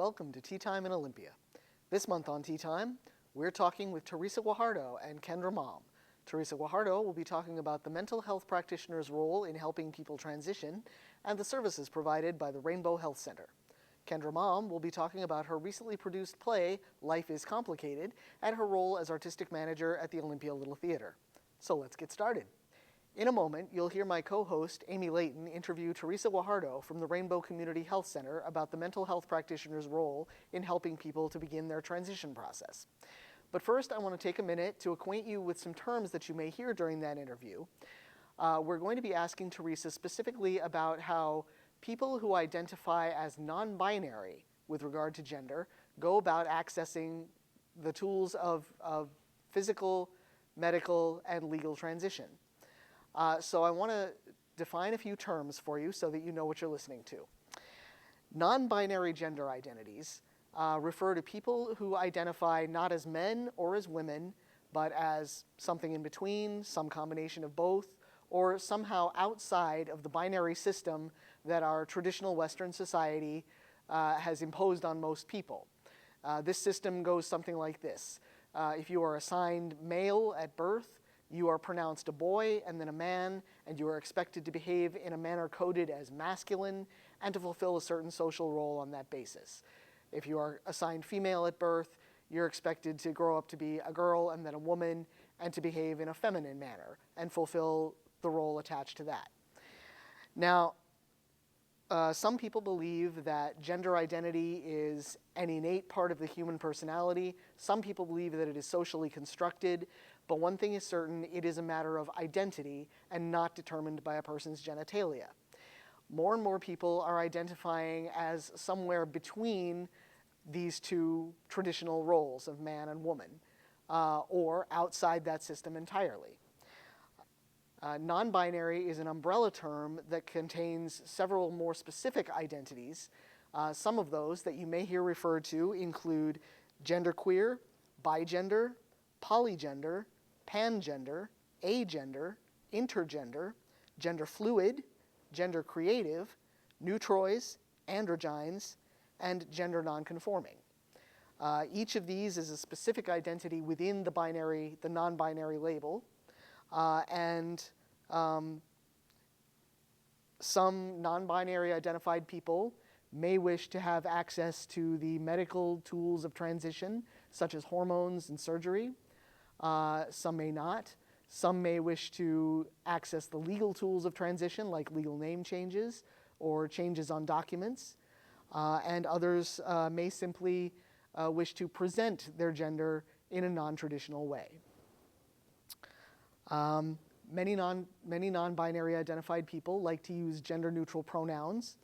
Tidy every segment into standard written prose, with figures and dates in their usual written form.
welcome to Tea Time in Olympia. This month on Tea Time, we're talking with Teresa Guajardo and Kendra Malm. Teresa Guajardo will be talking about the mental health practitioner's role in helping people transition and the services provided by the Rainbow Health Center. Kendra Malm will be talking about her recently produced play, Life is Complicated, and her role as artistic manager at the Olympia Little Theater. So let's get started. In a moment, you'll hear my co-host, Amy Layton, interview Teresa Guajardo from the Rainbow Community Health Center about the mental health practitioner's role in helping people to begin their transition process. But first, I want to take a minute to acquaint you with some terms that you may hear during that interview. We're going to be asking Teresa specifically about how people who identify as non-binary with regard to gender go about accessing the tools of physical, medical, and legal transition. So I want to define a few terms for you so that you know what you're listening to. Non-binary gender identities refer to people who identify not as men or as women, but as something in between, some combination of both, or somehow outside of the binary system that our traditional Western society has imposed on most people. This system goes something like this. If you are assigned male at birth, you are pronounced a boy and then a man, and you are expected to behave in a manner coded as masculine and to fulfill a certain social role on that basis. If you are assigned female at birth, you're expected to grow up to be a girl and then a woman and to behave in a feminine manner and fulfill the role attached to that. Now, some people believe that gender identity is an innate part of the human personality. Some people believe that it is socially constructed. But one thing is certain, it is a matter of identity and not determined by a person's genitalia. More and more people are identifying as somewhere between these two traditional roles of man and woman, or outside that system entirely. Non-binary is an umbrella term that contains several more specific identities. Some of those that you may hear referred to include genderqueer, bigender, polygender, pangender, agender, intergender, gender fluid, gender creative, neutroids, androgynes, and gender nonconforming. Each of these is a specific identity within the non-binary label, and some non-binary identified people may wish to have access to the medical tools of transition, such as hormones and surgery. Some may not. Some may wish to access the legal tools of transition, like legal name changes or changes on documents. And others may simply wish to present their gender in a non-traditional way. Many non-binary identified people like to use gender-neutral pronouns.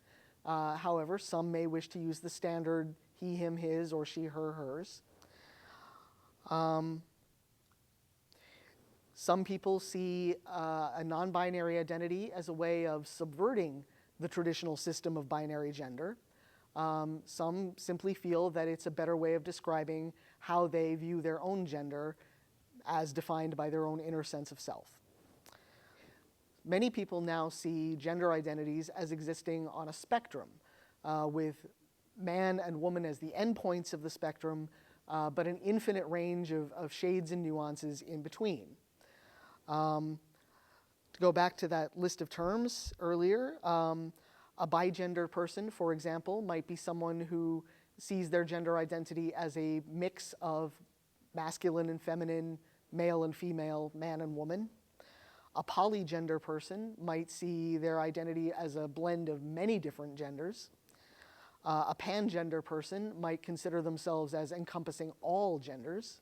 However, some may wish to use the standard he, him, his, or she, her, hers. Some people see a non-binary identity as a way of subverting the traditional system of binary gender. Some simply feel that it's a better way of describing how they view their own gender as defined by their own inner sense of self. Many people now see gender identities as existing on a spectrum, with man and woman as the endpoints of the spectrum, but an infinite range of shades and nuances in between. To go back to that list of terms earlier, a bigender person, for example, might be someone who sees their gender identity as a mix of masculine and feminine, male and female, man and woman. A polygender person might see their identity as a blend of many different genders. A pangender person might consider themselves as encompassing all genders.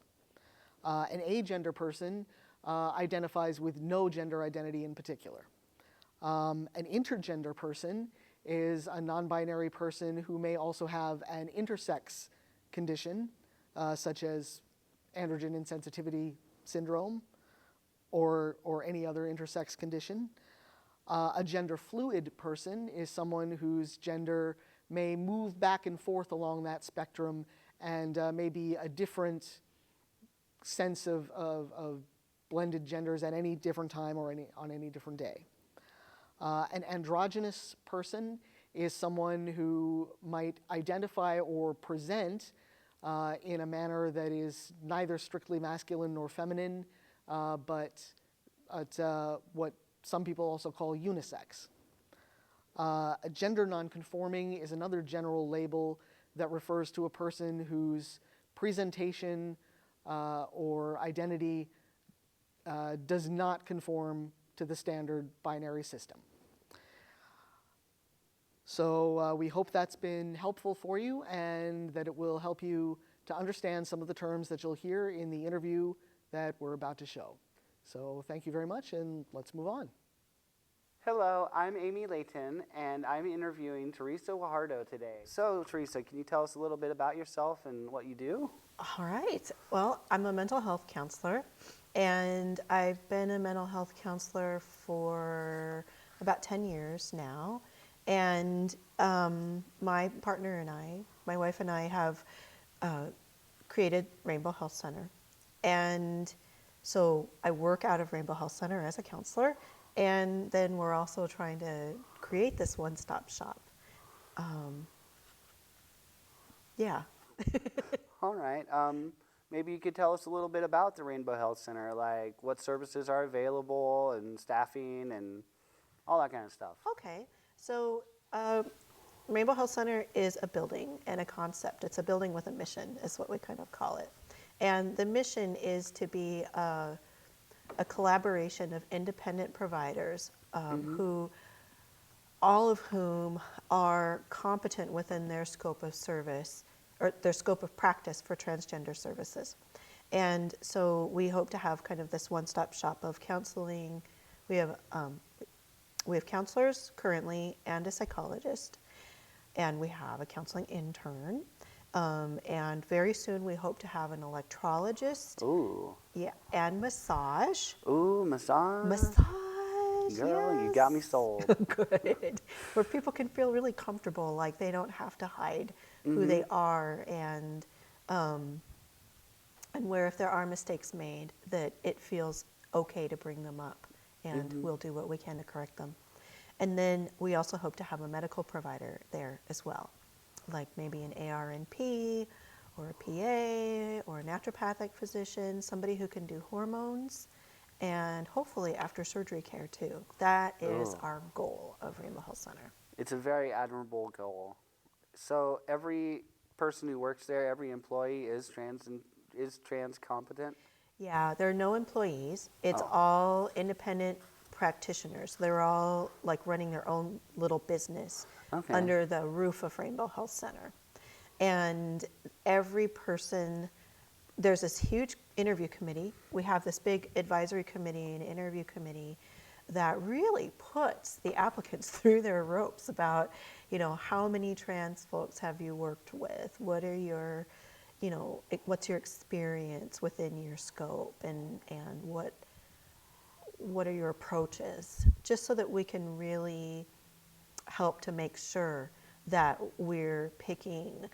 An agender person identifies with no gender identity in particular. An intergender person is a non-binary person who may also have an intersex condition, such as androgen insensitivity syndrome or any other intersex condition. A gender fluid person is someone whose gender may move back and forth along that spectrum and may be a different sense of blended genders at any different time or on any different day. An androgynous person is someone who might identify or present in a manner that is neither strictly masculine nor feminine, but what some people also call unisex. Gender nonconforming is another general label that refers to a person whose presentation or identity does not conform to the standard binary system. So we hope that's been helpful for you and that it will help you to understand some of the terms that you'll hear in the interview that we're about to show. So thank you very much, and let's move on. Hello, I'm Amy Layton, and I'm interviewing Teresa Guajardo today. So, Teresa, can you tell us a little bit about yourself and what you do? All right. Well, I'm a mental health counselor, and I've been a mental health counselor for about 10 years now. And my partner and I, my wife and I, have created Rainbow Health Center. And so I work out of Rainbow Health Center as a counselor, and then we're also trying to create this one-stop shop. Yeah. All right. Maybe you could tell us a little bit about the Rainbow Health Center, like what services are available and staffing and all that kind of stuff. Okay. So Rainbow Health Center is a building and a concept. It's a building with a mission, is what we kind of call it. And the mission is to be a collaboration of independent providers who, all of whom are competent within their scope of service or their scope of practice for transgender services. And so we hope to have kind of this one-stop shop of counseling. We have counselors currently and a psychologist, and we have a counseling intern. And very soon we hope to have an electrologist. Ooh. Yeah, and massage. Ooh, massage. Massage, Girl, yes. you got me sold. Good. Where people can feel really comfortable, like they don't have to hide who they are, and where if there are mistakes made, that it feels okay to bring them up, and we'll do what we can to correct them. And then we also hope to have a medical provider there as well, like maybe an ARNP or a PA or a naturopathic physician, somebody who can do hormones, and hopefully after surgery care too. That is our goal of Rainbow Health Center. It's a very admirable goal. So every person who works there, every employee is trans competent? Yeah, there are no employees. It's all independent practitioners. They're all like running their own little business under the roof of Rainbow Health Center. And every person, there's this huge interview committee. We have this big advisory committee and interview committee that really puts the applicants through their ropes about, you know, how many trans folks have you worked with? What are your, you know, what's your experience within your scope, and what are your approaches? Just so that we can really help to make sure that we're picking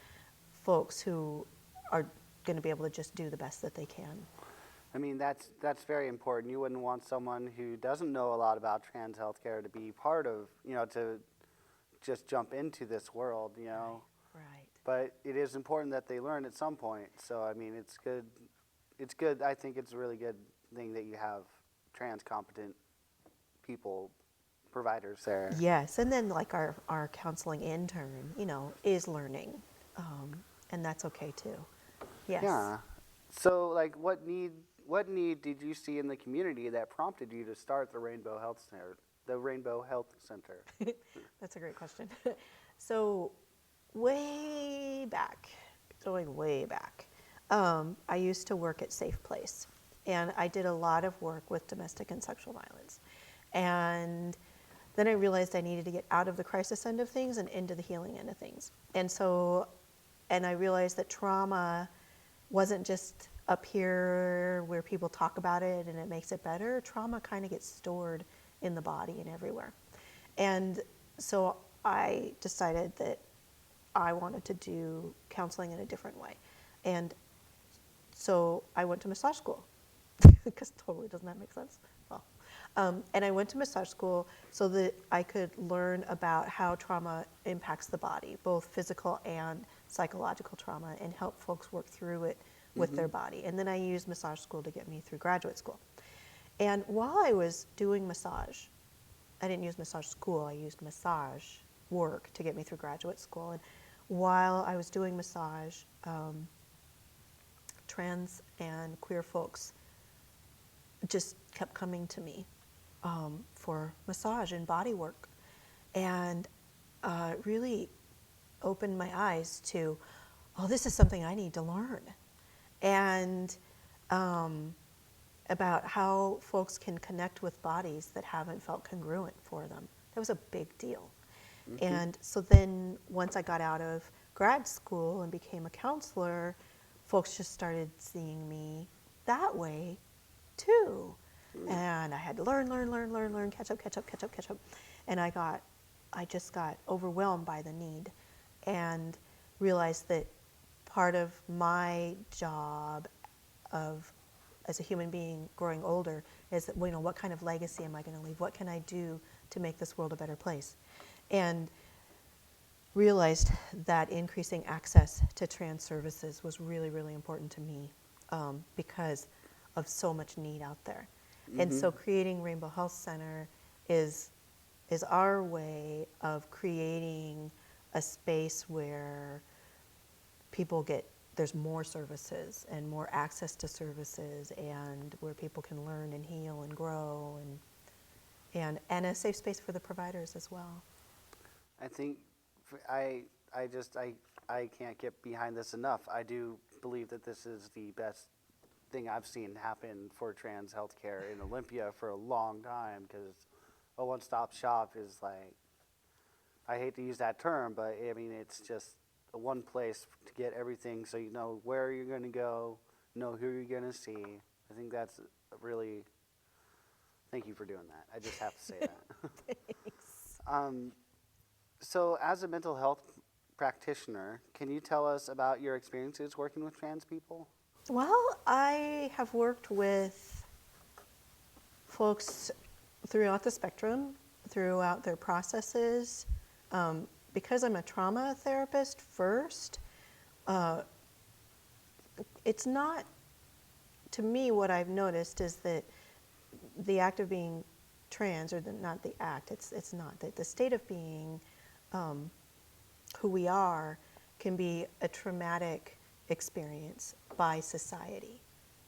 folks who are going to be able to just do the best that they can. I mean, that's very important. You wouldn't want someone who doesn't know a lot about trans healthcare to be part of, you know, to just jump into this world, you know. Right. But it is important that they learn at some point. So, I mean, it's good. It's good. I think it's a really good thing that you have trans competent people, providers there. Yes, and then like our counseling intern, you know, is learning, and that's okay too. Yes. Yeah. So, like, what need did you see in the community that prompted you to start the Rainbow Health Center? The Rainbow Health Center. That's a great question. So, way back, I used to work at Safe Place, and I did a lot of work with domestic and sexual violence. And then I realized I needed to get out of the crisis end of things and into the healing end of things. And I realized that trauma wasn't just up here where people talk about it and it makes it better. Trauma kind of gets stored in the body and everywhere. And so I decided that I wanted to do counseling in a different way. And so I went to massage school, because totally doesn't that make sense? Well, And I went to massage school so that I could learn about how trauma impacts the body, both physical and psychological trauma, and help folks work through it with their body. And then I used massage school to get me through graduate school. And while I was doing massage, I didn't use massage school, I used massage work to get me through graduate school. And while I was doing massage, trans and queer folks just kept coming to me for massage and body work, and really opened my eyes to, oh, this is something I need to learn, and about how folks can connect with bodies that haven't felt congruent for them. That was a big deal. And so then once I got out of grad school and became a counselor, folks just started seeing me that way too. And I had to learn, catch up. And I just got overwhelmed by the need and realized that part of my job as a human being growing older is that, what kind of legacy am I going to leave? What can I do to make this world a better place? And realized that increasing access to trans services was really, really important to me because of so much need out there. And so creating Rainbow Health Center is our way of creating a space where there's more services and more access to services, and where people can learn and heal and grow, and a safe space for the providers as well. I think I can't get behind this enough. I do believe that this is the best thing I've seen happen for trans healthcare in Olympia for a long time, because a one-stop shop is like, I hate to use that term, but I mean, it's just one place to get everything, so you know where you're going to go, know who you're going to see. I think that's really, thank you for doing that. I just have to say that. Thanks. So as a mental health practitioner, can you tell us about your experiences working with trans people? Well, I have worked with folks throughout the spectrum, throughout their processes. Because I'm a trauma therapist first, it's not, to me, what I've noticed is that the act of being trans, or not the act, it's not, the state of being who we are can be a traumatic experience by society,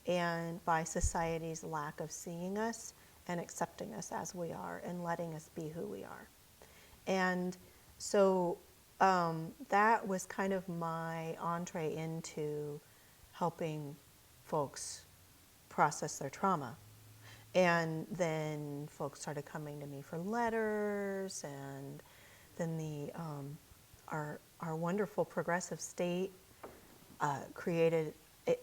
and by society's lack of seeing us and accepting us as we are and letting us be who we are. And so that was kind of my entree into helping folks process their trauma. And then folks started coming to me for letters, and then our wonderful progressive state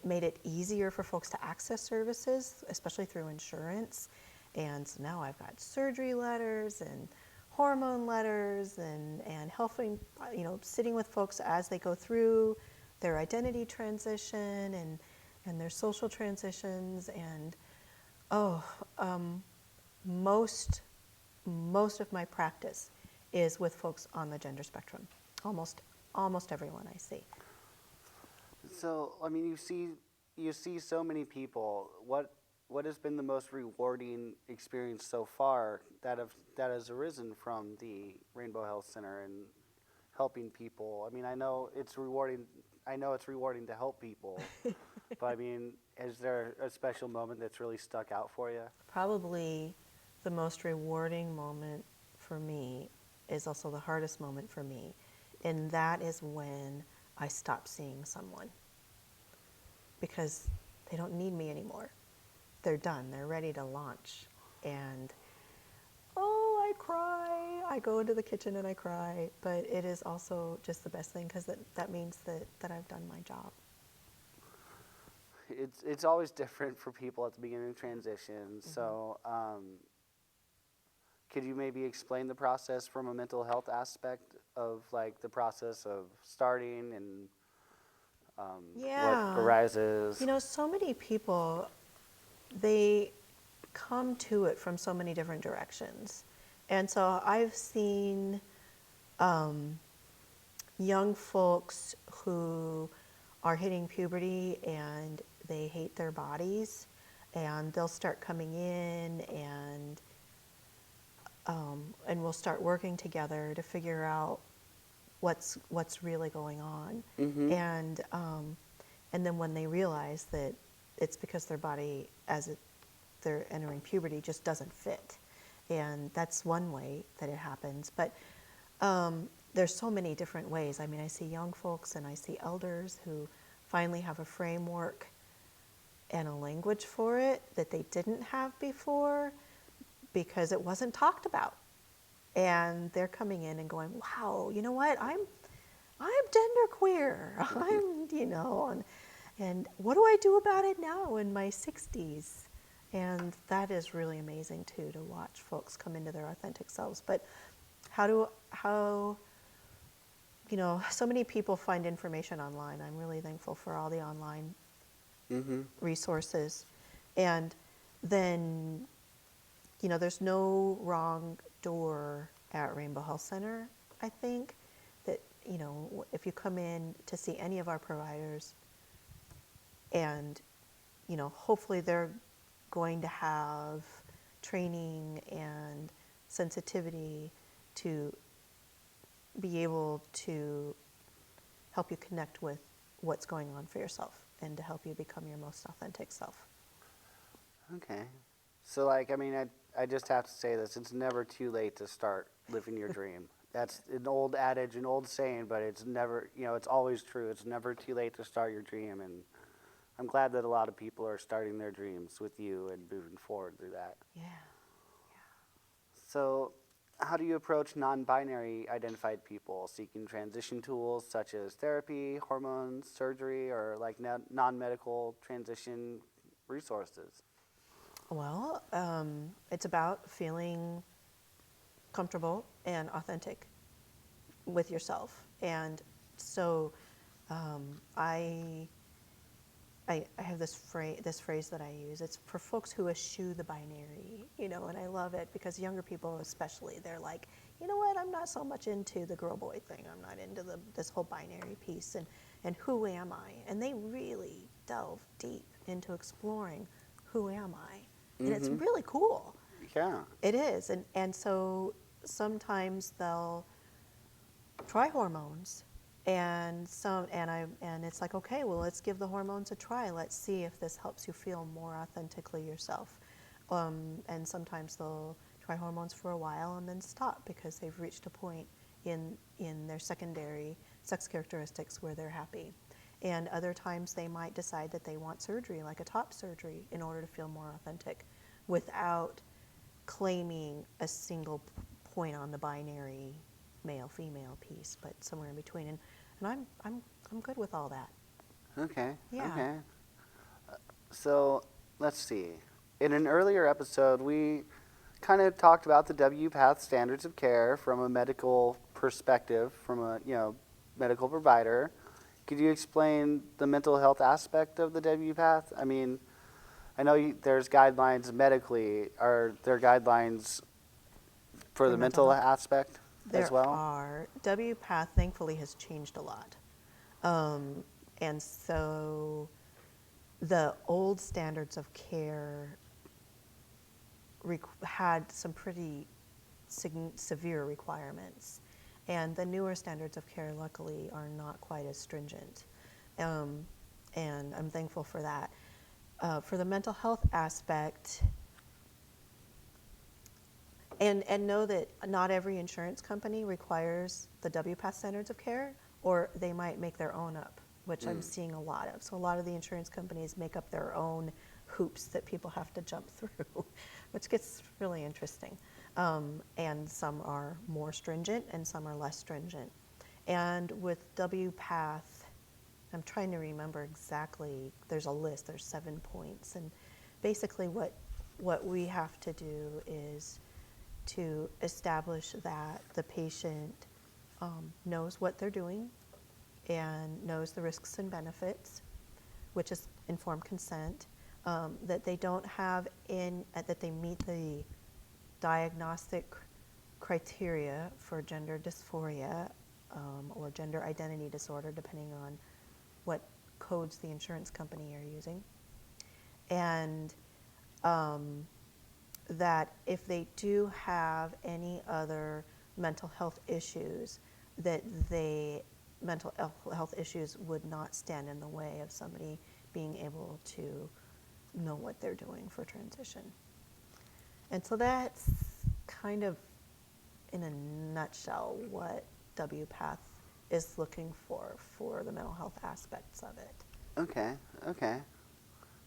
made it easier for folks to access services, especially through insurance. And so now I've got surgery letters and hormone letters, and helping, sitting with folks as they go through their identity transition and their social transitions. And most of my practice is with folks on the gender spectrum. Almost everyone I see. So, I mean, you see so many people. What has been the most rewarding experience so far that has arisen from the Rainbow Health Center and helping people? I mean, I know it's rewarding to help people, but I mean, is there a special moment that's really stuck out for you? Probably the most rewarding moment for me is also the hardest moment for me, and that is when I stop seeing someone because they don't need me anymore. They're done. They're ready to launch. And, I cry. I go into the kitchen and I cry. But it is also just the best thing, because that means that I've done my job. It's always different for people at the beginning of transition. Mm-hmm. So could you maybe explain the process from a mental health aspect of, like, the process of starting and what arises? So many people, they come to it from so many different directions. And so I've seen young folks who are hitting puberty and they hate their bodies, and they'll start coming in and we'll start working together to figure out what's really going on. And then when they realize that it's because their body, they're entering puberty, just doesn't fit. And that's one way that it happens. But there's so many different ways. I mean, I see young folks and I see elders who finally have a framework and a language for it that they didn't have before because it wasn't talked about. And they're coming in and going, wow, you know what? I'm genderqueer. And what do I do about it now in my 60s? And that is really amazing too, to watch folks come into their authentic selves. But how so many people find information online. I'm really thankful for all the online resources. And then, there's no wrong door at Rainbow Health Center. I think that, if you come in to see any of our providers and, hopefully they're going to have training and sensitivity to be able to help you connect with what's going on for yourself and to help you become your most authentic self. Okay. So, I just have to say this. It's never too late to start living your dream. That's an old adage, an old saying, but it's never, it's always true. It's never too late to start your dream. And I'm glad that a lot of people are starting their dreams with you and moving forward through that. Yeah. So, how do you approach non-binary identified people seeking transition tools such as therapy, hormones, surgery, or non-medical transition resources? Well, it's about feeling comfortable and authentic with yourself. And so I have this phrase that I use. It's for folks who eschew the binary, and I love it because younger people especially, they're like, you know what, I'm not so much into the girl-boy thing. I'm not into this whole binary piece. And who am I? And they really delve deep into exploring who am I? And it's really cool. Yeah. It is. And so sometimes they'll try hormones and it's like, okay, well, let's give the hormones a try. Let's see if this helps you feel more authentically yourself. And sometimes they'll try hormones for a while and then stop because they've reached a point in their secondary sex characteristics where they're happy. And other times they might decide that they want surgery, like a top surgery, in order to feel more authentic without claiming a single point on the binary male-female piece, but somewhere in between. And I'm good with all that. Okay. Yeah. Okay. So let's see. In an earlier episode, we kind of talked about the WPATH standards of care from a medical perspective, from a medical provider. Could you explain the mental health aspect of the WPATH? I mean, I know there's guidelines medically. Are there guidelines for the mental aspect as well? There are. WPATH, thankfully, has changed a lot. And so the old standards of care had some pretty severe requirements. And the newer standards of care, luckily, are not quite as stringent. And I'm thankful for that. For the mental health aspect, and know that not every insurance company requires the WPATH standards of care, or they might make their own up, which I'm seeing a lot of. So a lot of the insurance companies make up their own hoops that people have to jump through, which gets really interesting. And some are more stringent and some are less stringent. And with WPATH, I'm trying to remember exactly, there's a list, there's 7 points. And basically what we have to do is to establish that the patient knows what they're doing and knows the risks and benefits, which is informed consent, that they don't have that they meet the diagnostic criteria for gender dysphoria or gender identity disorder, depending on what codes the insurance company are using. And that if they do have any other mental health issues, that mental health issues would not stand in the way of somebody being able to know what they're doing for transition. And so that's kind of, in a nutshell, what WPATH is looking for the mental health aspects of it. Okay.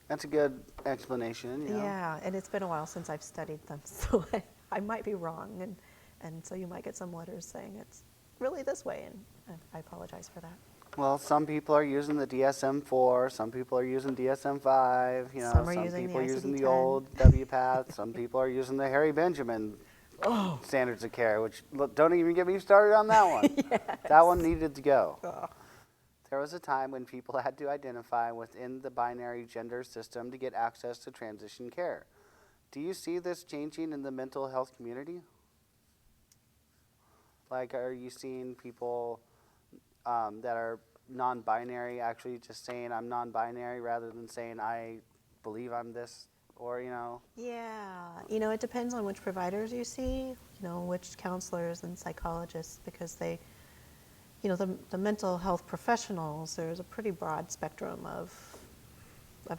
That's a good explanation. Yeah, and it's been a while since I've studied them, so I might be wrong, and so you might get some letters saying it's really this way, and I apologize for that. Well, some people are using the DSM-4, some people are using DSM-5, Some are some using people the are using the ICD-10. old WPATH, some people are using the Harry Benjamin standards of care, which, look, don't even get me started on that one. Yes. That one needed to go. Oh. There was a time when people had to identify within the binary gender system to get access to transition care. Do you see this changing in the mental health community? Like, are you seeing people that are non-binary actually just saying I'm non-binary rather than saying I believe I'm this, or Yeah, it depends on which providers you see, which counselors and psychologists, because they, the mental health professionals, there's a pretty broad spectrum of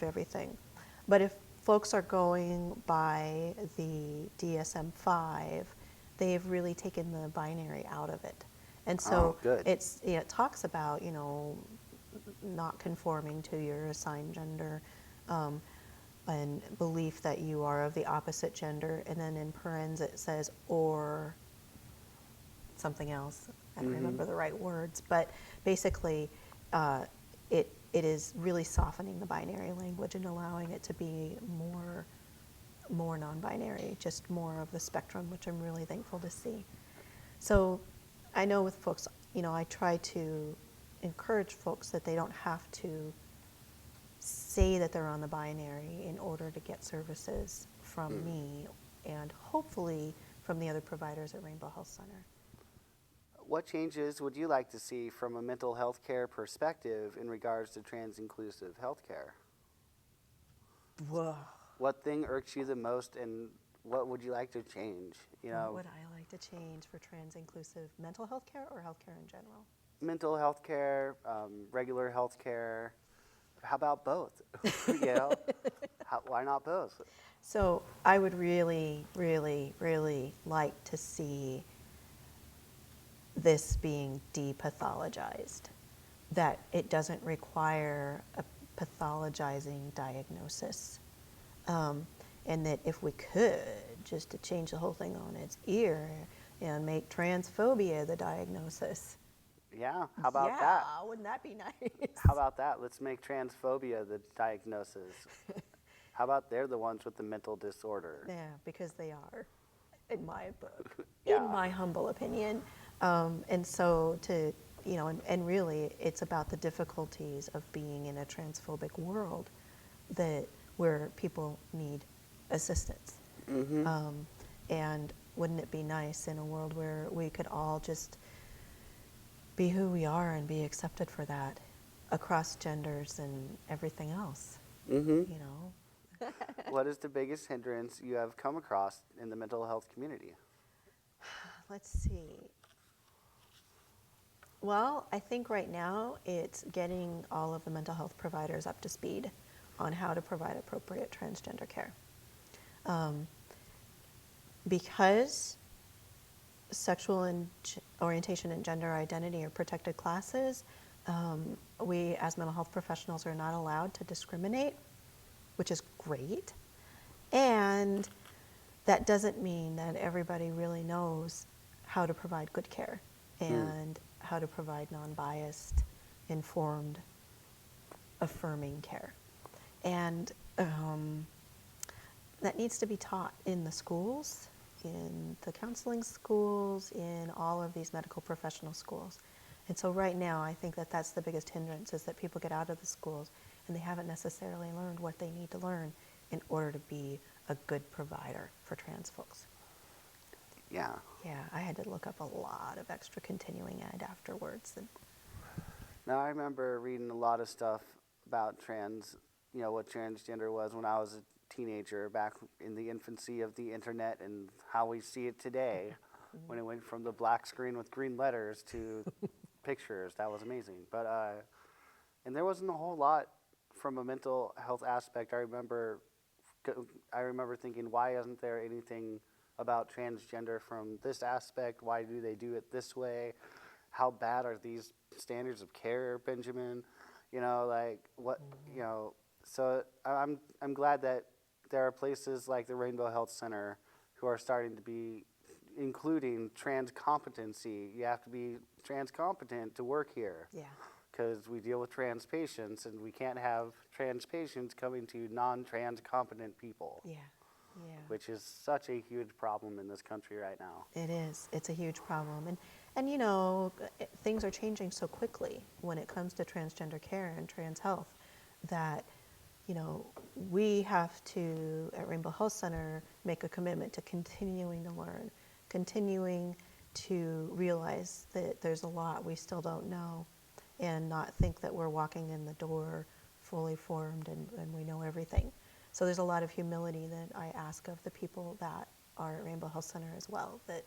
everything. But if folks are going by the DSM-5, they've really taken the binary out of it. And so it talks about, not conforming to your assigned gender, and belief that you are of the opposite gender, and then in parens it says or something else. I don't remember the right words, but basically it is really softening the binary language and allowing it to be more non-binary, just more of the spectrum, which I'm really thankful to see. So I know with folks, I try to encourage folks that they don't have to say that they're on the binary in order to get services from me and hopefully from the other providers at Rainbow Health Center. What changes would you like to see from a mental health care perspective in regards to trans-inclusive health care? Whoa. What thing irks you the most, and what would you like to change? What would I like to change for trans-inclusive mental health care or health care in general? Mental health care, regular health care. How about both? Why not both? So I would really, really, really like to see this being depathologized, that it doesn't require a pathologizing diagnosis, and that if we could, just to change the whole thing on its ear and make transphobia the diagnosis. Yeah, how about that? Yeah, wouldn't that be nice? How about that? Let's make transphobia the diagnosis. How about they're the ones with the mental disorder? Yeah, because they are, in my book, Yeah. in my humble opinion. And so and really it's about the difficulties of being in a transphobic world where people need assistance. And wouldn't it be nice in a world where we could all just be who we are and be accepted for that across genders and everything else, What is the biggest hindrance you have come across in the mental health community? Let's see. Well, I think right now it's getting all of the mental health providers up to speed on how to provide appropriate transgender care. Because sexual orientation and gender identity are protected classes, we as mental health professionals are not allowed to discriminate, which is great. And that doesn't mean that everybody really knows how to provide good care and how to provide non-biased, informed, affirming care. And that needs to be taught in the schools, in the counseling schools, in all of these medical professional schools. And so right now, I think that that's the biggest hindrance, is that people get out of the schools and they haven't necessarily learned what they need to learn in order to be a good provider for trans folks. Yeah. Yeah, I had to look up a lot of extra continuing ed afterwards. And Now, I remember reading a lot of stuff about what transgender was when I was a teenager, back in the infancy of the internet and how we see it today, when it went from the black screen with green letters to pictures. That was amazing. But, and there wasn't a whole lot from a mental health aspect. I remember thinking, why isn't there anything about transgender from this aspect? Why do they do it this way? How bad are these standards of care, Benjamin? So I'm glad that there are places like the Rainbow Health Center who are starting to be including trans competency. You have to be trans competent to work here. yeah, Because we deal with trans patients, and we can't have trans patients coming to non-trans competent people, yeah, yeah. which is such a huge problem in this country right now. It is. It's a huge problem. And things are changing so quickly when it comes to transgender care and trans health that, we have to, at Rainbow Health Center, make a commitment to continuing to learn, continuing to realize that there's a lot we still don't know, and not think that we're walking in the door fully formed and we know everything. So there's a lot of humility that I ask of the people that are at Rainbow Health Center as well, that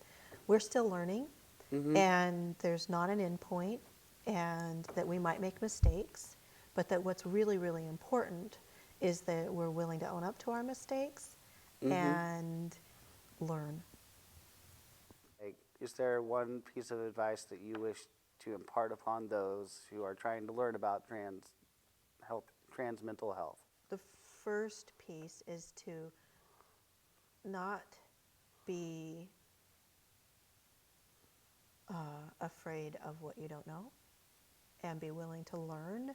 we're still learning, and there's not an end point, and that we might make mistakes, but that what's really, really important is that we're willing to own up to our mistakes and learn. Is there one piece of advice that you wish to impart upon those who are trying to learn about trans mental health? The first piece is to not be afraid of what you don't know, and be willing to learn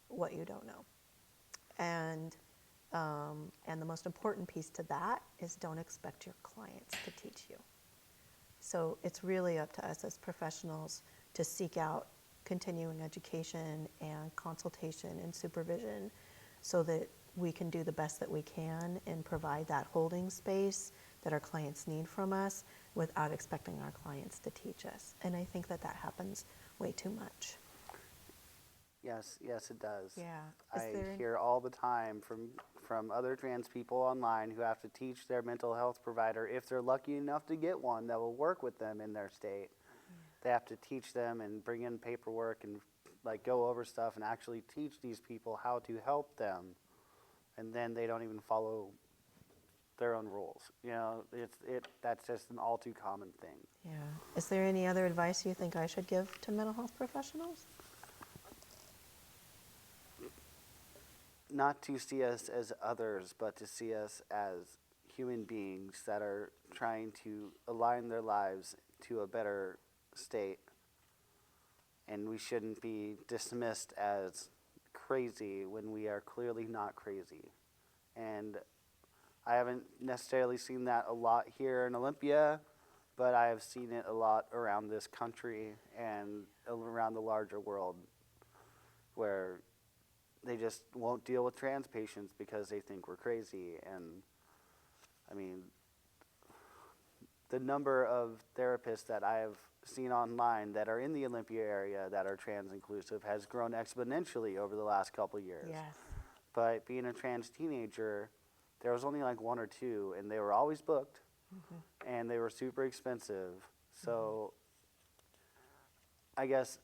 what you don't know. And the most important piece to that is don't expect your clients to teach you. So it's really up to us as professionals to seek out continuing education and consultation and supervision so that we can do the best that we can and provide that holding space that our clients need from us without expecting our clients to teach us. And I think that happens way too much. Yes, it does. Yeah. I hear all the time from other trans people online who have to teach their mental health provider, if they're lucky enough to get one that will work with them in their state. They have to teach them and bring in paperwork and go over stuff and actually teach these people how to help them, and then they don't even follow their own rules. That's just an all too common thing. Yeah. Is there any other advice you think I should give to mental health professionals? Not to see us as others, but to see us as human beings that are trying to align their lives to a better state. And we shouldn't be dismissed as crazy when we are clearly not crazy. And I haven't necessarily seen that a lot here in Olympia, but I have seen it a lot around this country and around the larger world, where they just won't deal with trans patients because they think we're crazy. And I mean, the number of therapists that I have seen online that are in the Olympia area that are trans inclusive has grown exponentially over the last couple of years. Yes. But being a trans teenager, there was only one or two, and they were always booked, and they were super expensive. So I guess,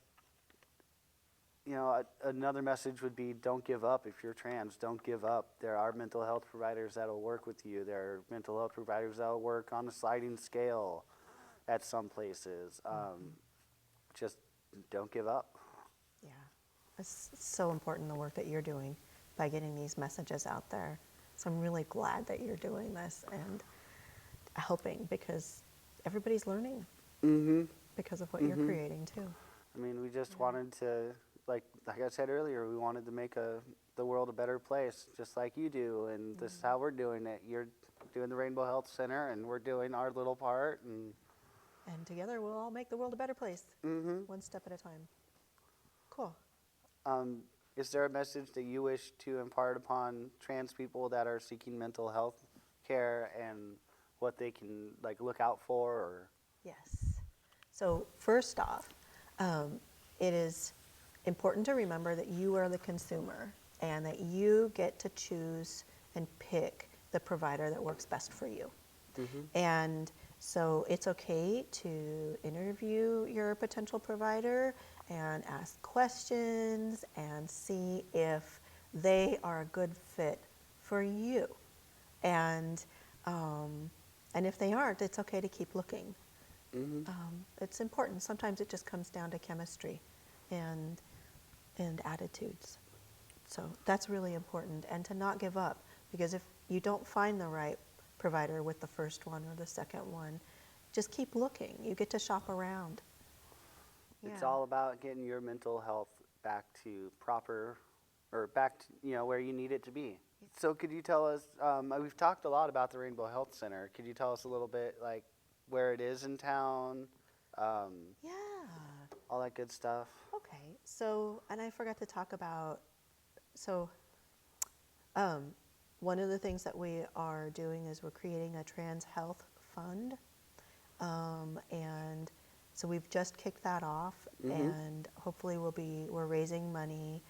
another message would be, don't give up. If you're trans, don't give up. There are mental health providers that will work with you. There are mental health providers that will work on a sliding scale at some places. Just don't give up. Yeah. It's so important, the work that you're doing by getting these messages out there. So I'm really glad that you're doing this and helping, because everybody's learning because of what you're creating too. I mean, we just wanted to, like I said earlier, we wanted to make the world a better place, just like you do, and this is how we're doing it. You're doing the Rainbow Health Center, and we're doing our little part, and together we'll all make the world a better place, one step at a time. Cool. Is there a message that you wish to impart upon trans people that are seeking mental health care and what they can like look out for? Or Yes. So first off, it is important to remember that you are the consumer and that you get to choose and pick the provider that works best for you. And so it's okay to interview your potential provider and ask questions and see if they are a good fit for you. And if they aren't, it's okay to keep looking. It's important. Sometimes it just comes down to chemistry and attitudes. So that's really important, and to not give up, because if you don't find the right provider with the first one or the second one, just keep looking. You get to shop around. it's Yeah. all about getting your mental health back to proper, or back to, where you need it to be. So could you tell us, we've talked a lot about the Rainbow Health Center. Could you tell us a little bit like where it is in town, Yeah. all that good stuff? Okay. So, and I forgot to talk about, one of the things that we are doing is we're creating a trans health fund. And so we've just kicked that off, and hopefully we're raising money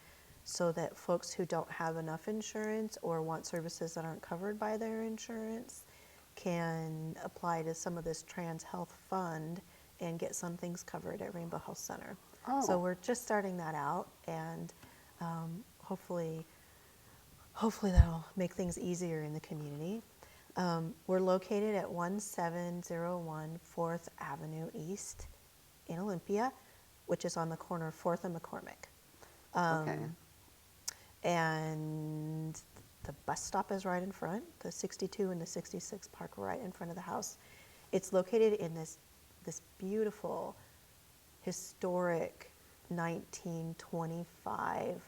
so that folks who don't have enough insurance or want services that aren't covered by their insurance can apply to some of this trans health fund and get some things covered at Rainbow Health Center. So we're just starting that out, and hopefully that'll make things easier in the community. We're located at 1701 4th Avenue East in Olympia, which is on the corner of 4th and McCormick. Okay. And the bus stop is right in front. The 62 and the 66 park right in front of the house. It's located in this beautiful, historic 1925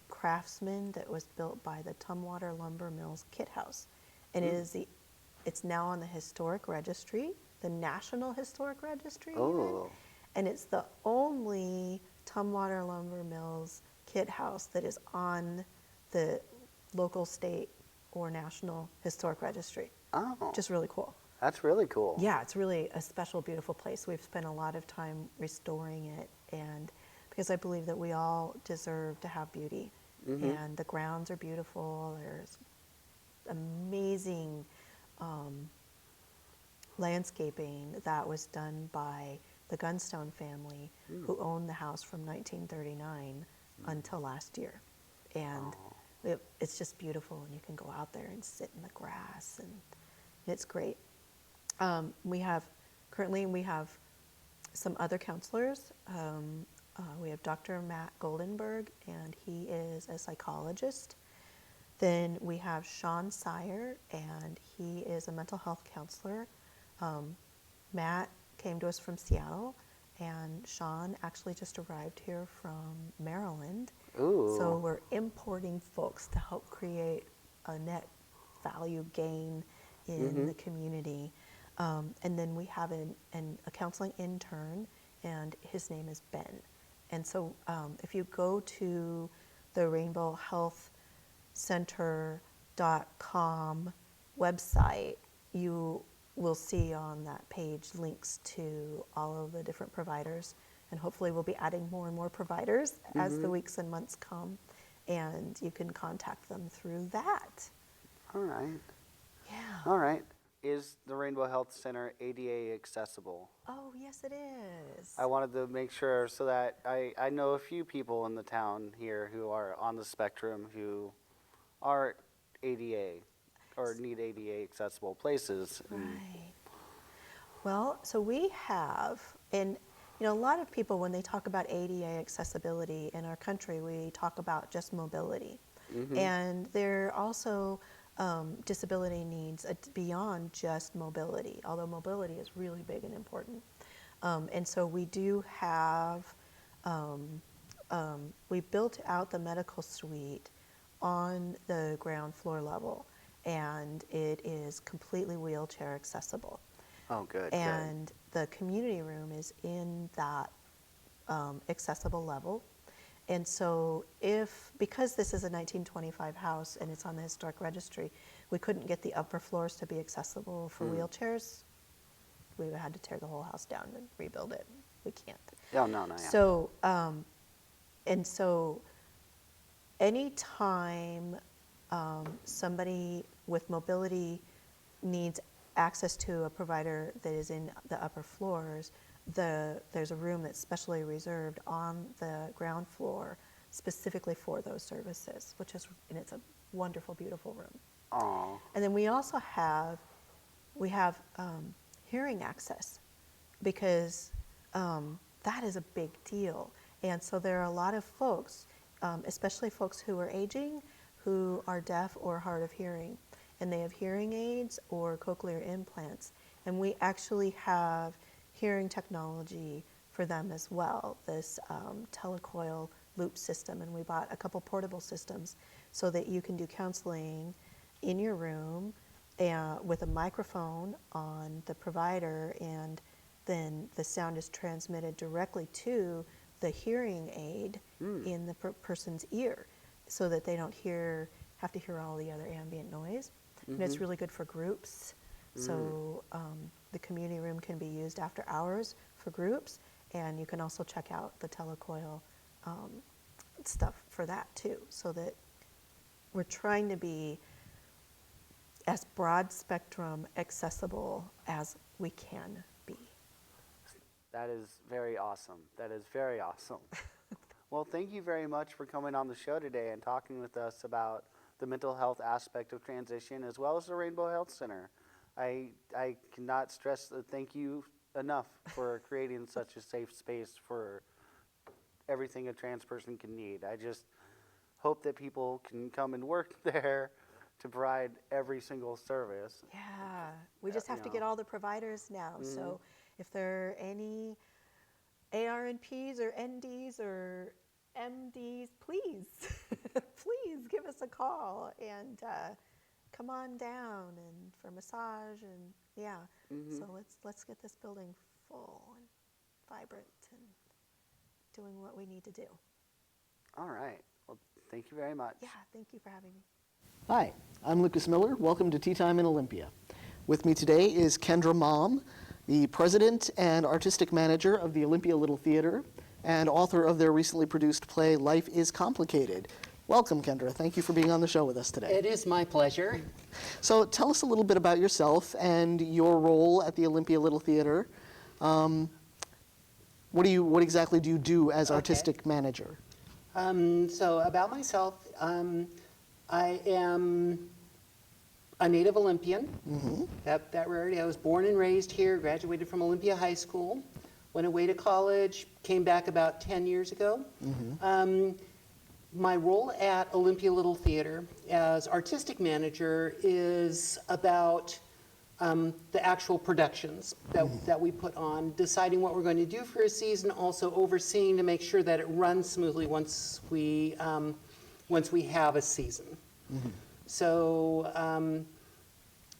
craftsman that was built by the Tumwater Lumber Mills Kit House. And it's now on the historic registry, the National Historic Registry even. And it's the only Tumwater Lumber Mills Kit House that is on the local, state, or national historic registry. Just really cool. That's really cool. Yeah, it's really a special, beautiful place. We've spent a lot of time restoring it, and because I believe that we all deserve to have beauty. And the grounds are beautiful. There's amazing landscaping that was done by the Gunstone family, who owned the house from 1939 until last year. And it's just beautiful, and you can go out there and sit in the grass, and it's great. We have some other counselors. We have Dr. Matt Goldenberg, and he is a psychologist. Then we have Sean Sire, and he is a mental health counselor. Matt came to us from Seattle, and Sean actually just arrived here from Maryland. So we're importing folks to help create a net value gain in the community. And then we have a counseling intern, and his name is Ben. And so if you go to the rainbowhealthcenter.com website, you will see on that page links to all of the different providers. And hopefully we'll be adding more and more providers as the weeks and months come. And you can contact them through that. All right. Yeah. All right. Is the Rainbow Health Center ADA accessible? Oh, yes, it is. I wanted to make sure so that I know a few people in the town here who are on the spectrum who are ADA or need ADA accessible places. Right. Well, so we have, and a lot of people, when they talk about ADA accessibility in our country, we talk about just mobility. And there are also disability needs beyond just mobility, although mobility is really big and important. And so we do have, we built out the medical suite on the ground floor level, and it is completely wheelchair accessible. Oh, good. And the community room is in that accessible level. And so because this is a 1925 house and it's on the historic registry, we couldn't get the upper floors to be accessible for wheelchairs. We would have had to tear the whole house down and rebuild it. We can't. Oh, no, yeah. So, and so anytime somebody with mobility needs access to a provider that is in the upper floors, there's a room that's specially reserved on the ground floor specifically for those services, and it's a wonderful, beautiful room. Aww. And then we also have hearing access, because that is a big deal. And so there are a lot of folks, especially folks who are aging, who are deaf or hard of hearing, and they have hearing aids or cochlear implants. And we actually have hearing technology for them as well, this telecoil loop system. And we bought a couple portable systems so that you can do counseling in your room with a microphone on the provider, and then the sound is transmitted directly to the hearing aid in the person's ear, so that they don't have to hear all the other ambient noise. And it's really good for groups. So the community room can be used after hours for groups, and you can also check out the telecoil stuff for that too, so that we're trying to be as broad spectrum accessible as we can be. That is very awesome. That is very awesome. Well, thank you very much for coming on the show today and talking with us about the mental health aspect of transition, as well as the Rainbow Health Center. I cannot stress the thank you enough for creating such a safe space for everything a trans person can need. I just hope that people can come and work there to provide every single service. Yeah, we just have to get all the providers now. So if there are any ARNPs or NDs or MDs, please, please give us a call and come on down and for massage and So let's get this building full and vibrant and doing what we need to do. All right. Well, thank you very much. Yeah, thank you for having me. Hi, I'm Lucas Miller. Welcome to Tea Time in Olympia. With me today is Kendra Malm, the president and artistic manager of the Olympia Little Theater and author of their recently produced play, Life is Complicated. Welcome, Kendra. Thank you for being on the show with us today. It is my pleasure. So tell us a little bit about yourself and your role at the Olympia Little Theater. What exactly do you do as artistic manager? So about myself, I am a native Olympian. That rarity. I was born and raised here, graduated from Olympia High School, went away to college, came back about 10 years ago. My role at Olympia Little Theater as artistic manager is about the actual productions that we put on, deciding what we're going to do for a season, also overseeing to make sure that it runs smoothly once we have a season. So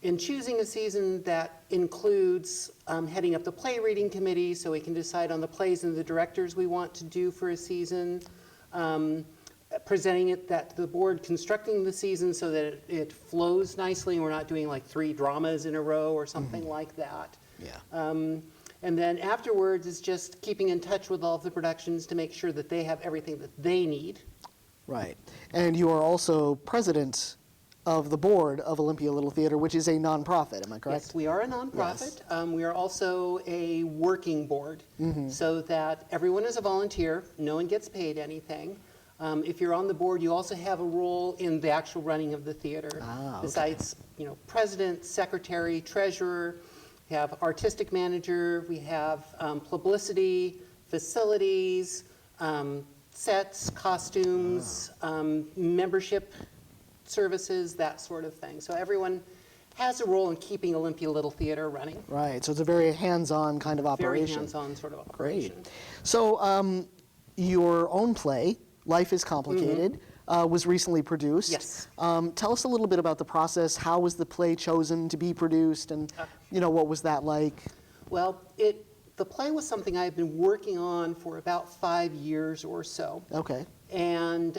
in choosing a season, that includes heading up the play reading committee so we can decide on the plays and the directors we want to do for a season, presenting it that to the board, constructing the season so that it flows nicely and we're not doing like 3 dramas in a row or something like that. Yeah. And then afterwards is just keeping in touch with all of the productions to make sure that they have everything that they need. Right. And you are also president of the board of Olympia Little Theater, which is a nonprofit, am I correct? Yes, we are a nonprofit. We are also a working board, so that everyone is a volunteer. No one gets paid anything. If you're on the board, you also have a role in the actual running of the theater. Besides, president, secretary, treasurer, we have artistic manager, we have publicity, facilities, sets, costumes, membership services, that sort of thing. So everyone has a role in keeping Olympia Little Theater running. Right, so it's a very hands-on kind of operation. Very hands-on sort of operation. Great. So your own play, Life is Complicated, was recently produced. Yes. Tell us a little bit about the process. How was the play chosen to be produced, and what was that like? Well, the play was something I've been working on for about 5 years or so. Okay. And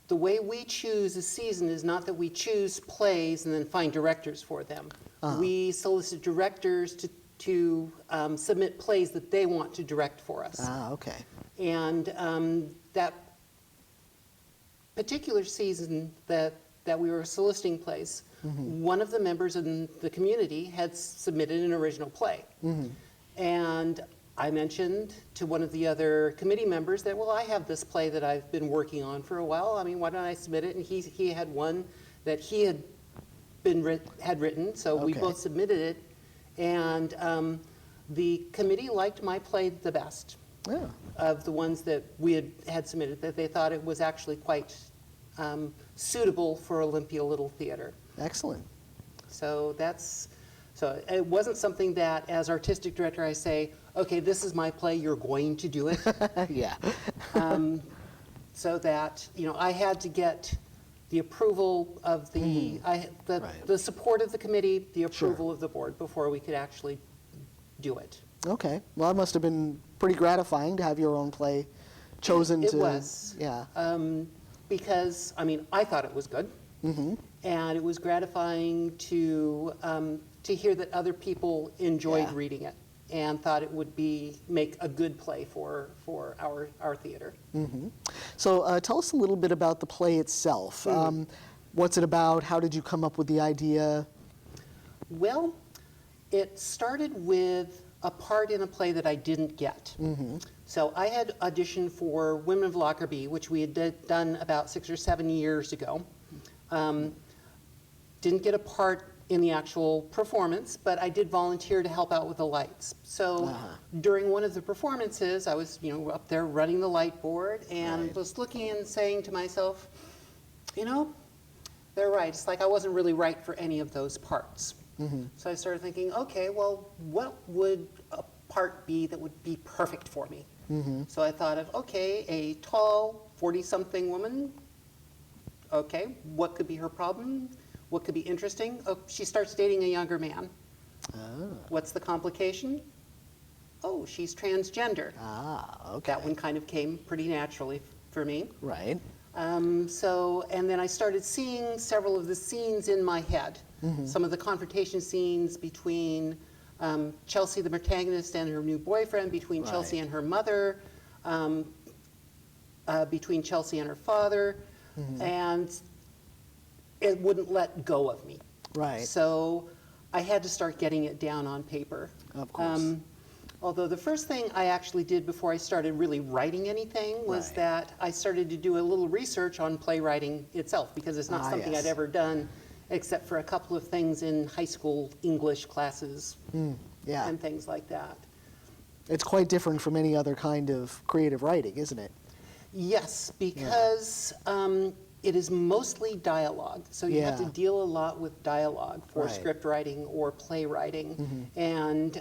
the way we choose a season is not that we choose plays and then find directors for them. We solicit directors to submit plays that they want to direct for us. Okay. And that particular season that we were soliciting plays, one of the members in the community had submitted an original play. And I mentioned to one of the other committee members that, well, I have this play that I've been working on for a while. I mean, why don't I submit it? And he had one that he had written, so we Okay. both submitted it. And the committee liked my play the best Yeah. of the ones that we had submitted, that they thought it was actually quite suitable for Olympia Little Theater. Excellent. So it wasn't something that, as artistic director, I say, okay, this is my play, you're going to do it. Yeah. So that, I had to get the approval of the support of the committee, the approval of the board before we could actually do it. Okay. Well, it must have been pretty gratifying to have your own play chosen It to. was. Yeah. Because, I thought it was good. And it was gratifying to hear that other people enjoyed Yeah. reading it and thought it would make a good play for our theater. So tell us a little bit about the play itself. What's it about? How did you come up with the idea? Well, it started with a part in a play that I didn't get. So I had auditioned for Women of Lockerbie, which we had done about 6 or 7 years ago. Didn't get a part in the actual performance, but I did volunteer to help out with the lights. So during one of the performances, I was, up there running the light board and was looking and saying to myself, they're right. It's like I wasn't really right for any of those parts. So I started thinking, okay, well, what would a part be that would be perfect for me? So I thought of, okay, a tall 40-something woman. Okay, what could be her problem? What could be interesting? Oh, she starts dating a younger man. What's the complication? Oh, she's transgender. Okay. That one kind of came pretty naturally for me. Right. And then I started seeing several of the scenes in my head. Some of the confrontation scenes between Chelsea, the protagonist, and her new boyfriend, between Chelsea and her mother, between Chelsea and her father, and it wouldn't let go of me. Right. So I had to start getting it down on paper. Of course. Although the first thing I actually did before I started really writing anything was that I started to do a little research on playwriting itself, because it's not something I'd ever done except for a couple of things in high school English classes and things like that. It's quite different from any other kind of creative writing, isn't it? Yes, because it is mostly dialogue. So you have to deal a lot with dialogue for script writing or playwriting. And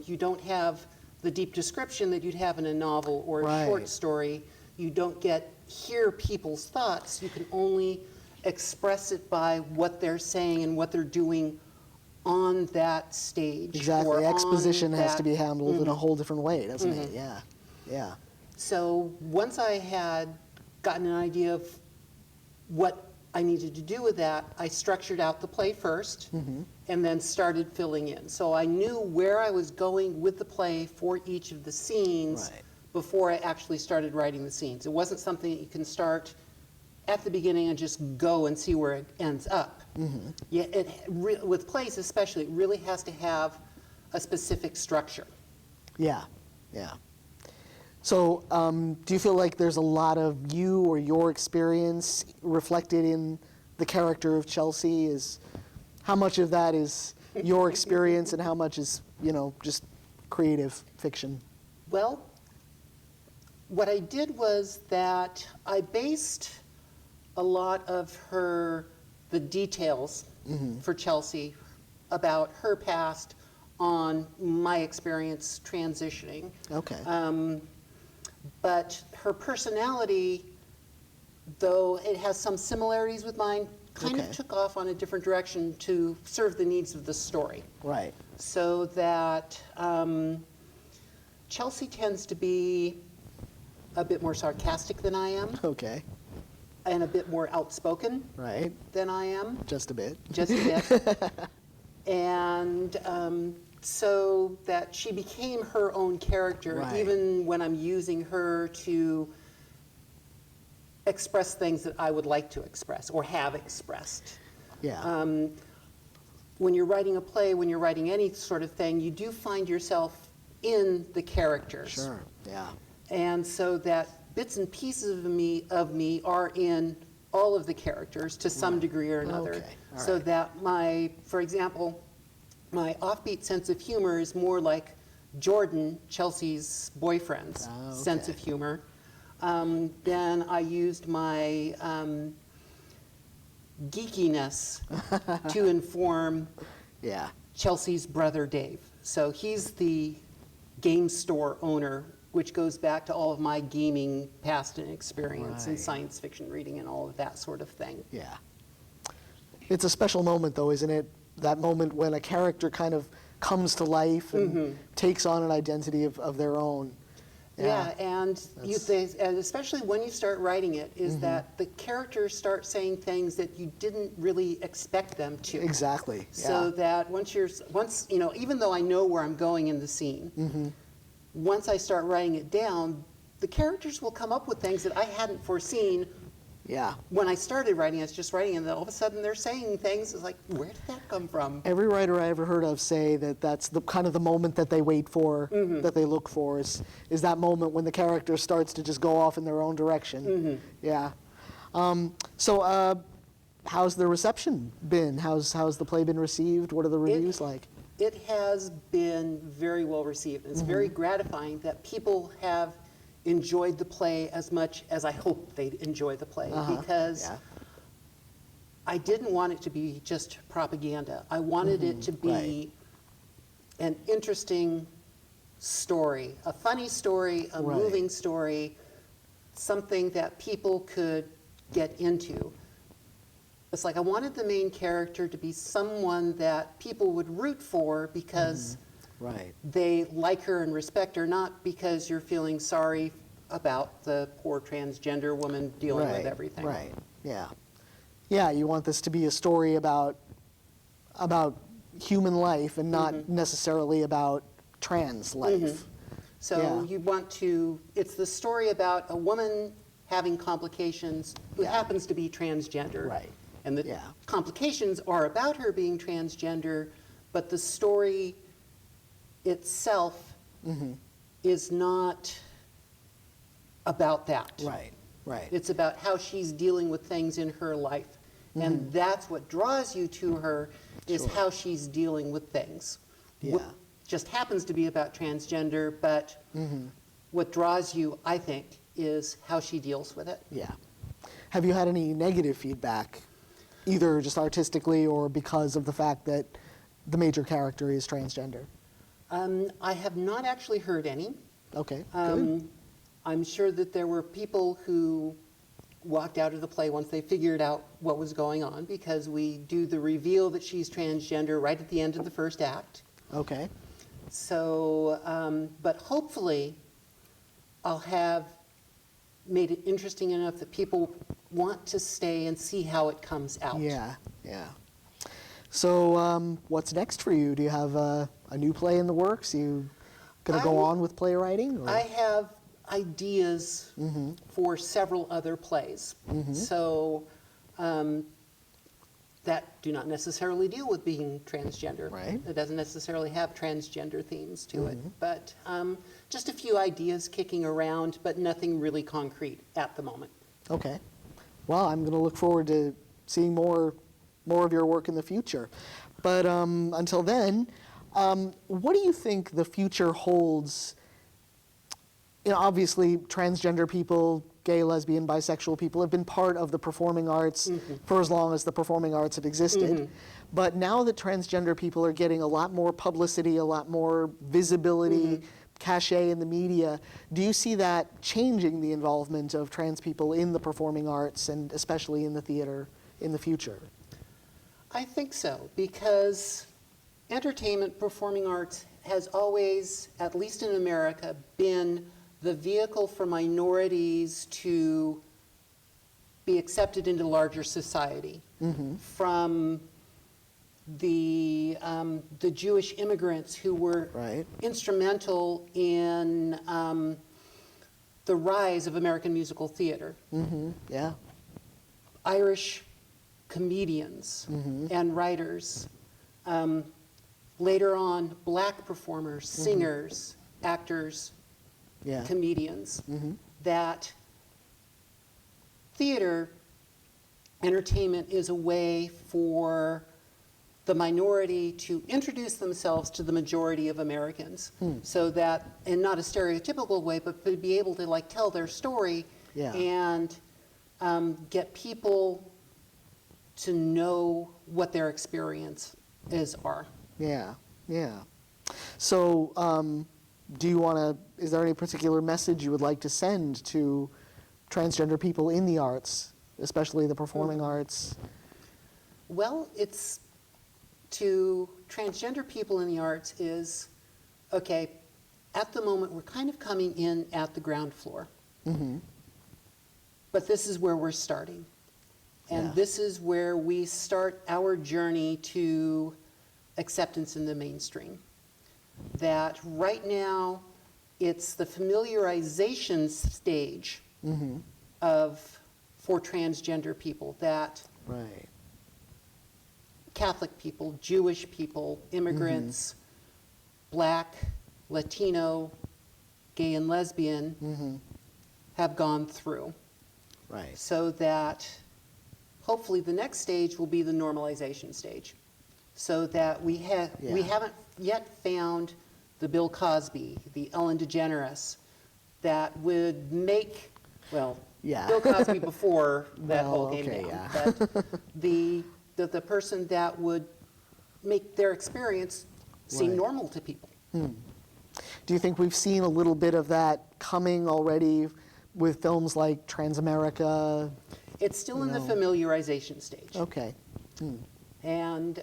you don't have the deep description that you'd have in a novel or a short story. You don't hear people's thoughts. You can only express it by what they're saying and what they're doing on that stage. Exactly. Exposition has to be handled in a whole different way, doesn't it? Yeah. So once I had gotten an idea of what I needed to do with that, I structured out the play first and then started filling in. So I knew where I was going with the play for each of the scenes before I actually started writing the scenes. It wasn't something that you can start at the beginning and just go and see where it ends up. With plays especially, it really has to have a specific structure. Yeah. So do you feel like there's a lot of you or your experience reflected in the character of Chelsea? How much of that is your experience and how much is, just creative fiction? Well, what I did was that I based a lot of the details for Chelsea about her past on my experience transitioning. Okay. But her personality, though it has some similarities with mine, kind of took off on a different direction to serve the needs of the story. Right. So that Chelsea tends to be a bit more sarcastic than I am, Okay, and a bit more outspoken right, than I am, just a bit. just a bit. And so that she became her own character, Right. even when I'm using her to express things that I would like to express or have expressed. Yeah, When you're writing a play, when you're writing any sort of thing, you do find yourself in the characters. sure, yeah, And so that bits and pieces of me are in all of the characters to some degree or another. Okay, all So right. that for example, my offbeat sense of humor is more like Jordan, Chelsea's boyfriend's sense of Okay. humor. Then I used my geekiness to inform yeah, Chelsea's brother Dave. So he's the game store owner, which goes back to all of my gaming past and experience and Right. science fiction reading and all of that sort of thing. yeah. It's a special moment, though, isn't it? That moment when a character kind of comes to life and takes on an identity of their own. Yeah, and and especially when you start writing it, is that the characters start saying things that you didn't really expect them to. Exactly, So yeah. that once even though I know where I'm going in the scene, once I start writing it down, the characters will come up with things that I hadn't foreseen Yeah. when I started writing. I was just writing, and then all of a sudden they're saying things. It's like, where did that come from? Every writer I ever heard of say that that's the kind of the moment that they wait for, that they look for, is that moment when the character starts to just go off in their own direction. Yeah. So how's the reception been? How's the play been received? What are the reviews like? It has been very well received. It's very gratifying that people have enjoyed the play as much as I hoped they'd enjoy the play, because Yeah. I didn't want it to be just propaganda. I wanted it to be Right. an interesting story, a funny story, a Right. moving story, something that people could get into. It's like I wanted the main character to be someone that people would root for because Right. they like her and respect her, not because you're feeling sorry about the poor transgender woman dealing with everything. Right. Yeah. Yeah. You want this to be a story about human life and not necessarily about trans life. So Yeah. you want to, it's the story about a woman having complications who Yeah. happens to be transgender. Right. And the Yeah. complications are about her being transgender, but the story itself is not about that. Right. Right. It's about how she's dealing with things in her life. And that's what draws you to her, is how she's dealing with things. Yeah. Just happens to be about transgender, but what draws you, I think, is how she deals with it. Yeah. Have you had any negative feedback, either just artistically or because of the fact that the major character is transgender? I have not actually heard any. Okay. Good. I'm sure that there were people who walked out of the play once they figured out what was going on, because we do the reveal that she's transgender right at the end of the first act. Okay. So, but hopefully I'll have made it interesting enough that people want to stay and see how it comes out. Yeah. Yeah. So, what's next for you? Do you have a new play in the works? You gonna go on with playwriting? Or? I have ideas for several other plays. So that do not necessarily deal with being transgender. Right. It doesn't necessarily have transgender themes to it. But just a few ideas kicking around, but nothing really concrete at the moment. Okay. Well, I'm going to look forward to seeing more of your work in the future. But until then, what do you think the future holds? You know, obviously, transgender people, gay, lesbian, bisexual people have been part of the performing arts for as long as the performing arts have existed. But now that transgender people are getting a lot more publicity, a lot more visibility, cachet in the media, do you see that changing the involvement of trans people in the performing arts and especially in the theater in the future? I think so, because entertainment, performing arts has always, at least in America, been the vehicle for minorities to be accepted into larger society. From the Jewish immigrants who were Right. instrumental in the rise of American musical theater. Yeah. Irish comedians and writers. Later on, black performers, singers, actors, Yeah. comedians. That theater, entertainment is a way for the minority to introduce themselves to the majority of Americans, so that, in not a stereotypical way, but to be able to like tell their story Yeah. and get people to know what their experiences are. Yeah. Yeah. So, do you want to? Is there any particular message you would like to send to transgender people in the arts, especially the performing arts? Well, it's to transgender people in the arts is, okay, at the moment we're kind of coming in at the ground floor. But this is where we're starting. And Yeah. this is where we start our journey to acceptance in the mainstream. That right now, it's the familiarization stage for transgender people, that Right. Catholic people, Jewish people, immigrants, black, Latino, gay and lesbian have gone through. Right. So that hopefully the next stage will be the normalization stage. So that we haven't yet found the Bill Cosby, the Ellen DeGeneres, that would make, well, Yeah. Bill Cosby before that Well, whole came okay, down. yeah. But the person that would make their experience seem Right. normal to people. Do you think we've seen a little bit of that coming already with films like Transamerica? It's still in the familiarization stage. Okay. And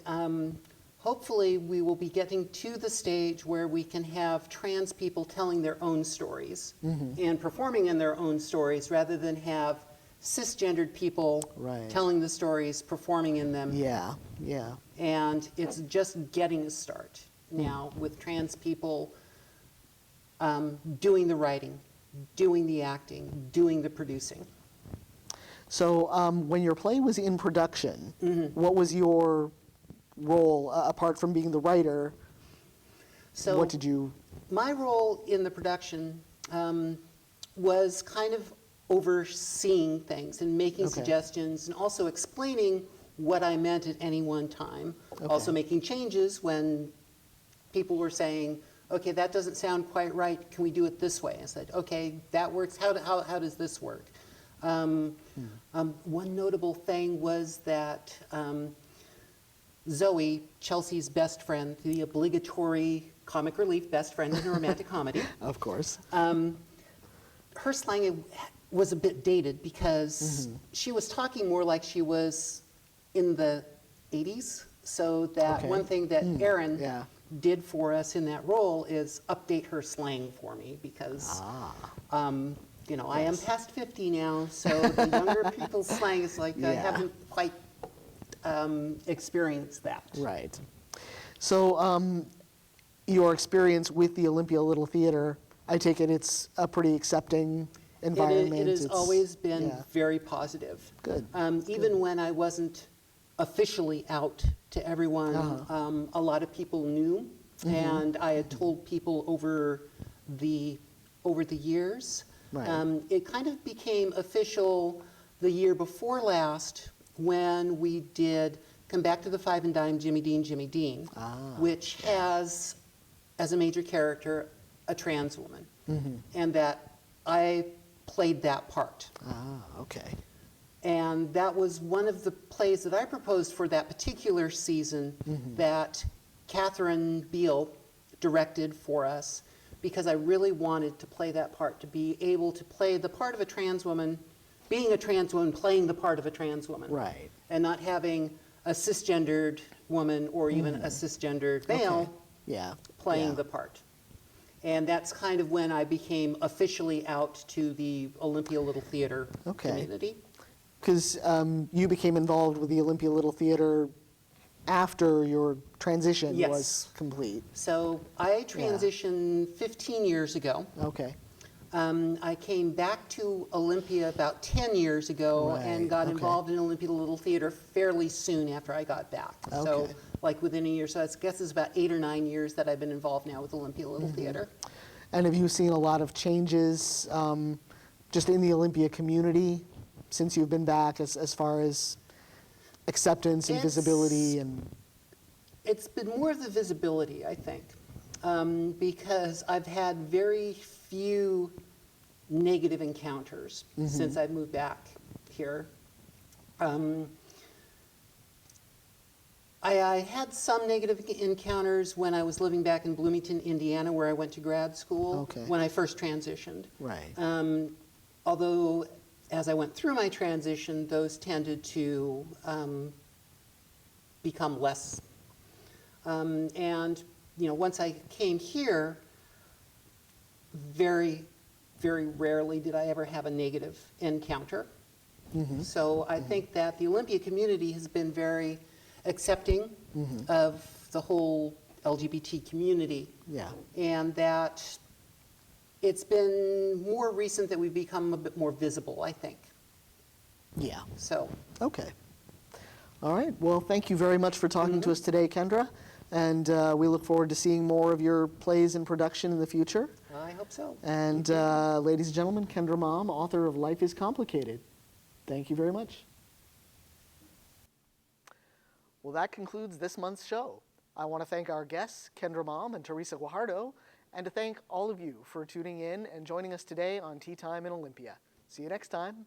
hopefully we will be getting to the stage where we can have trans people telling their own stories and performing in their own stories, rather than have cisgendered people Right. telling the stories, performing in them. Yeah. Yeah. And it's just getting a start now with trans people doing the writing, doing the acting, doing the producing. So, when your play was in production, what was your role apart from being the writer? So What did you? my role in the production was kind of overseeing things and making Okay. suggestions, and also explaining what I meant at any one time. Also making changes when people were saying, okay, that doesn't sound quite right, can we do it this way? I said, okay, that works, how does this work? One notable thing was that Zoe, Chelsea's best friend, the obligatory comic relief best friend in a romantic comedy, Of course. her slang was a bit dated, because she was talking more like she was in the 80s. So that Okay. one thing that Erin Yeah. did for us in that role is update her slang for me, because you know, I am past 50 now, so the younger people's slang is like, I Yeah. haven't quite experienced that. Right. So, your experience with the Olympia Little Theater, I take it it's a pretty accepting environment. It has It's- always been yeah. very positive. Good, Even when I wasn't officially out to everyone, a lot of people knew, and I had told people over the years. Right. It kind of became official the year before last, when we did Come Back to the Five and Dime, Jimmy Dean, which has, as a major character, a trans woman, and that I played that part. Okay. And that was one of the plays that I proposed for that particular season that Catherine Beale directed for us, because I really wanted to play that part, to be able to play the part of a trans woman, being a trans woman, playing the part of a trans woman. Right. And not having a cisgendered woman or even a cisgendered male Yeah. playing yeah. the part. And that's kind of when I became officially out to the Olympia Little Theater Okay. community. Because you became involved with the Olympia Little Theater after your transition Yes. was complete. So I transitioned 15 years ago. Okay. I came back to Olympia about 10 years ago Right, and got okay. involved in Olympia Little Theater fairly soon after I got back. So Okay. like within a year, so I guess it's about 8 or 9 years that I've been involved now with Olympia Little Theater. And have you seen a lot of changes just in the Olympia community since you've been back as far as acceptance and It's- visibility and It's been more of the visibility, I think, because I've had very few negative encounters since I've moved back here. I had some negative encounters when I was living back in Bloomington, Indiana, where I went to grad school Okay. when I first transitioned. right. Although, as I went through my transition, those tended to become less. And, you know, once I came here, very, very rarely did I ever have a negative encounter. So I think that the Olympia community has been very accepting of the whole LGBT community. Yeah. And that it's been more recent that we've become a bit more visible, I think. Yeah. So, Okay. All right. Well, thank you very much for talking to us today, Kendra. And we look forward to seeing more of your plays in production in the future. I hope so. And ladies and gentlemen, Kendra Malm, author of Life is Complicated. Thank you very much. Well, that concludes this month's show. I want to thank our guests, Kendra Malm and Teresa Guajardo, and to thank all of you for tuning in and joining us today on Tea Time in Olympia. See you next time.